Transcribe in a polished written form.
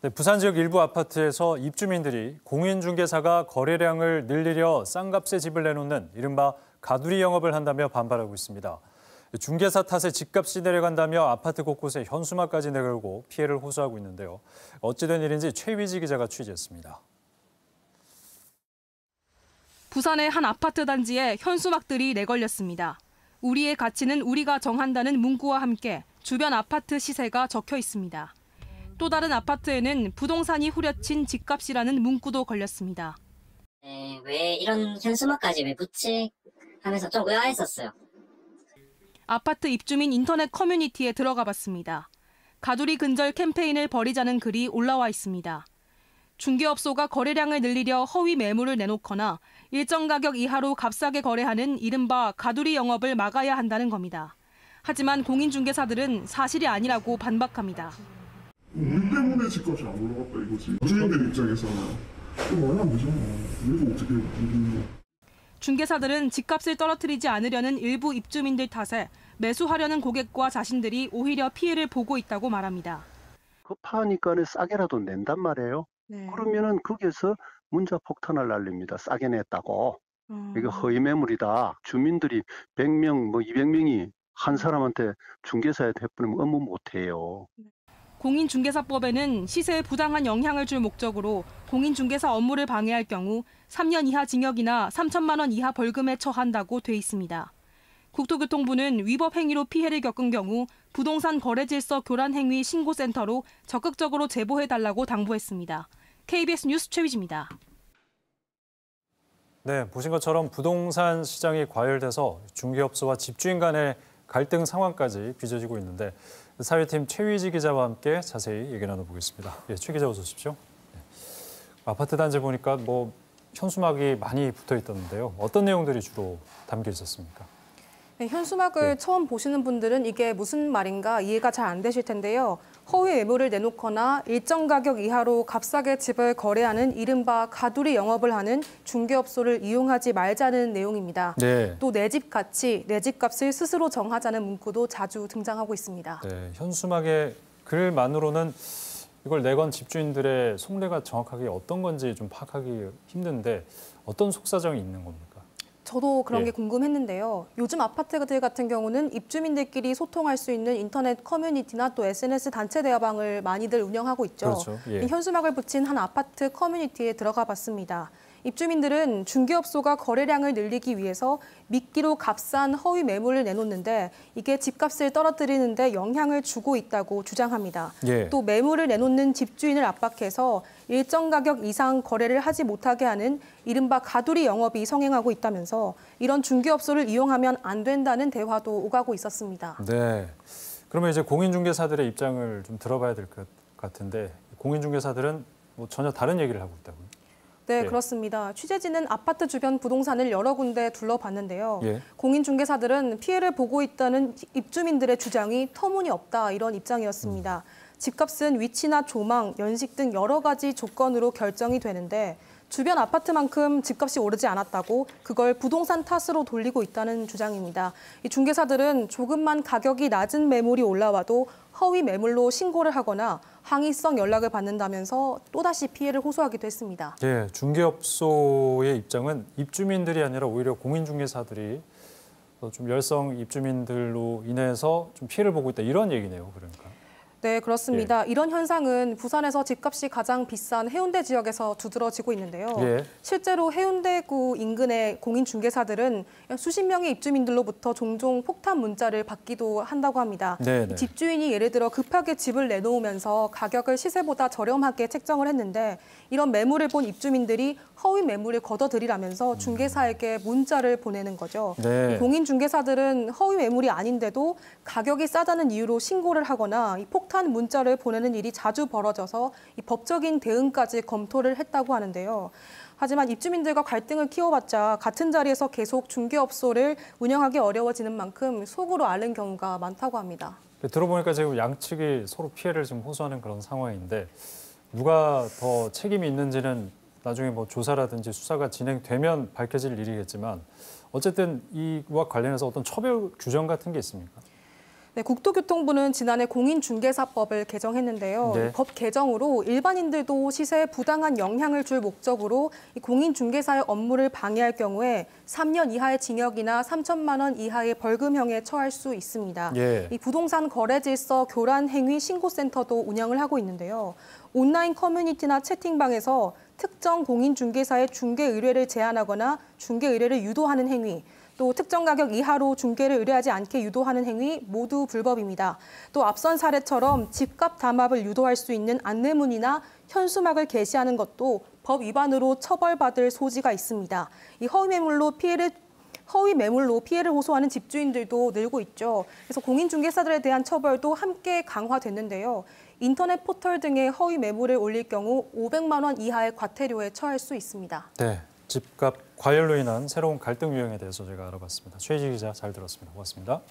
네, 부산 지역 일부 아파트에서 입주민들이 공인중개사가 거래량을 늘리려 싼 값에 집을 내놓는 이른바 가두리 영업을 한다며 반발하고 있습니다. 중개사 탓에 집값이 내려간다며 아파트 곳곳에 현수막까지 내걸고 피해를 호소하고 있는데요. 어찌된 일인지 최위지 기자가 취재했습니다. 부산의 한 아파트 단지에 현수막들이 내걸렸습니다. 우리의 가치는 우리가 정한다는 문구와 함께 주변 아파트 시세가 적혀 있습니다. 또 다른 아파트에는 부동산이 후려친 집값이라는 문구도 걸렸습니다. 왜 이런 현수막까지 왜 붙지? 하면서 좀 의아했었어요. 아파트 입주민 인터넷 커뮤니티에 들어가 봤습니다. 가두리 근절 캠페인을 벌이자는 글이 올라와 있습니다. 중개업소가 거래량을 늘리려 허위 매물을 내놓거나 일정 가격 이하로 값싸게 거래하는 이른바 가두리 영업을 막아야 한다는 겁니다. 하지만 공인중개사들은 사실이 아니라고 반박합니다. 우리 때문에 집값이 안 올라갔다 이거지. 주인들 입장에서는 좀 말하면 되잖아. 우리도 어떻게 우리. 중개사들은 집값을 떨어뜨리지 않으려는 일부 입주민들 탓에 매수하려는 고객과 자신들이 오히려 피해를 보고 있다고 말합니다. 급하니까는 싸게라도 낸단 말이에요. 네. 그러면은 거기에서 문자 폭탄을 날립니다. 싸게 냈다고. 이거 허위 매물이다. 주민들이 100명, 200명이 한 사람한테 중개사에 대부분 업무 못해요. 공인중개사법에는 시세에 부당한 영향을 줄 목적으로 공인중개사 업무를 방해할 경우 3년 이하 징역이나 3천만 원 이하 벌금에 처한다고 돼 있습니다. 국토교통부는 위법 행위로 피해를 겪은 경우 부동산 거래질서 교란 행위 신고센터로 적극적으로 제보해달라고 당부했습니다. KBS 뉴스 최위지입니다. 네, 보신 것처럼 부동산 시장이 과열돼서 중개업소와 집주인 간의 갈등 상황까지 빚어지고 있는데 사회팀 최위지 기자와 함께 자세히 얘기 나눠보겠습니다. 예, 최 기자 어서 오십시오. 네. 아파트 단지 보니까 현수막이 많이 붙어 있던데요. 어떤 내용들이 주로 담겨 있었습니까? 네, 현수막을 처음 보시는 분들은 이게 무슨 말인가 이해가 잘 안 되실 텐데요. 허위 매물을 내놓거나 일정 가격 이하로 값싸게 집을 거래하는 이른바 가두리 영업을 하는 중개업소를 이용하지 말자는 내용입니다. 네. 또 내 집 가치, 내 집 값을 스스로 정하자는 문구도 자주 등장하고 있습니다. 네, 현수막의 글만으로는 이걸 내건 집주인들의 속내가 정확하게 어떤 건지 좀 파악하기 힘든데 어떤 속사정이 있는 겁니까? 저도 그런 게 궁금했는데요. 요즘 아파트들 같은 경우는 입주민들끼리 소통할 수 있는 인터넷 커뮤니티나 또 SNS 단체 대화방을 많이들 운영하고 있죠. 그렇죠. 예. 이 현수막을 붙인 한 아파트 커뮤니티에 들어가 봤습니다. 입주민들은 중개업소가 거래량을 늘리기 위해서 미끼로 값싼 허위 매물을 내놓는데 이게 집값을 떨어뜨리는 데 영향을 주고 있다고 주장합니다. 예. 또 매물을 내놓는 집주인을 압박해서 일정 가격 이상 거래를 하지 못하게 하는 이른바 가두리 영업이 성행하고 있다면서 이런 중개업소를 이용하면 안 된다는 대화도 오가고 있었습니다. 네, 그러면 이제 공인중개사들의 입장을 좀 들어봐야 될 것 같은데 공인중개사들은 전혀 다른 얘기를 하고 있다고요? 네, 그렇습니다. 취재진은 아파트 주변 부동산을 여러 군데 둘러봤는데요. 공인중개사들은 피해를 보고 있다는 입주민들의 주장이 터무니없다 이런 입장이었습니다. 집값은 위치나 조망, 연식 등 여러 가지 조건으로 결정이 되는데 주변 아파트만큼 집값이 오르지 않았다고 그걸 부동산 탓으로 돌리고 있다는 주장입니다. 이 중개사들은 조금만 가격이 낮은 매물이 올라와도 허위 매물로 신고를 하거나 항의성 연락을 받는다면서 또다시 피해를 호소하기도 했습니다. 예, 중개업소의 입장은 입주민들이 아니라 오히려 공인중개사들이 좀 열성 입주민들로 인해서 좀 피해를 보고 있다 이런 얘기네요, 그러니까. 네, 그렇습니다. 이런 현상은 부산에서 집값이 가장 비싼 해운대 지역에서 두드러지고 있는데요. 실제로 해운대구 인근의 공인중개사들은 수십 명의 입주민들로부터 종종 폭탄 문자를 받기도 한다고 합니다. 집주인이 예를 들어 급하게 집을 내놓으면서 가격을 시세보다 저렴하게 책정을 했는데 이런 매물을 본 입주민들이 허위 매물을 걷어들이라면서 중개사에게 문자를 보내는 거죠. 공인중개사들은 허위 매물이 아닌데도 가격이 싸다는 이유로 신고를 하거나 이 폭탄 문자를 보내는 일이 자주 벌어져서 이 법적인 대응까지 검토를 했다고 하는데요. 하지만 입주민들과 갈등을 키워봤자 같은 자리에서 계속 중개업소를 운영하기 어려워지는 만큼 속으로 앓는 경우가 많다고 합니다. 들어보니까 지금 양측이 서로 피해를 지금 호소하는 그런 상황인데 누가 더 책임이 있는지는 나중에 조사라든지 수사가 진행되면 밝혀질 일이겠지만 어쨌든 이와 관련해서 어떤 처벌 규정 같은 게 있습니까? 네, 국토교통부는 지난해 공인중개사법을 개정했는데요. 네. 법 개정으로 일반인들도 시세에 부당한 영향을 줄 목적으로 이 공인중개사의 업무를 방해할 경우에 3년 이하의 징역이나 3천만 원 이하의 벌금형에 처할 수 있습니다. 예. 이 부동산 거래질서 교란 행위 신고센터도 운영을 하고 있는데요. 온라인 커뮤니티나 채팅방에서 특정 공인중개사의 중개 의뢰를 제안하거나 중개 의뢰를 유도하는 행위, 또 특정 가격 이하로 중개를 의뢰하지 않게 유도하는 행위 모두 불법입니다. 또 앞선 사례처럼 집값 담합을 유도할 수 있는 안내문이나 현수막을 게시하는 것도 법 위반으로 처벌받을 소지가 있습니다. 이 허위 매물로 피해를 호소하는 집주인들도 늘고 있죠. 그래서 공인중개사들에 대한 처벌도 함께 강화됐는데요. 인터넷 포털 등의 허위 매물을 올릴 경우 500만 원 이하의 과태료에 처할 수 있습니다. 네, 집값 과열로 인한 새로운 갈등 유형에 대해서 제가 알아봤습니다. 최희지 기자 잘 들었습니다. 고맙습니다.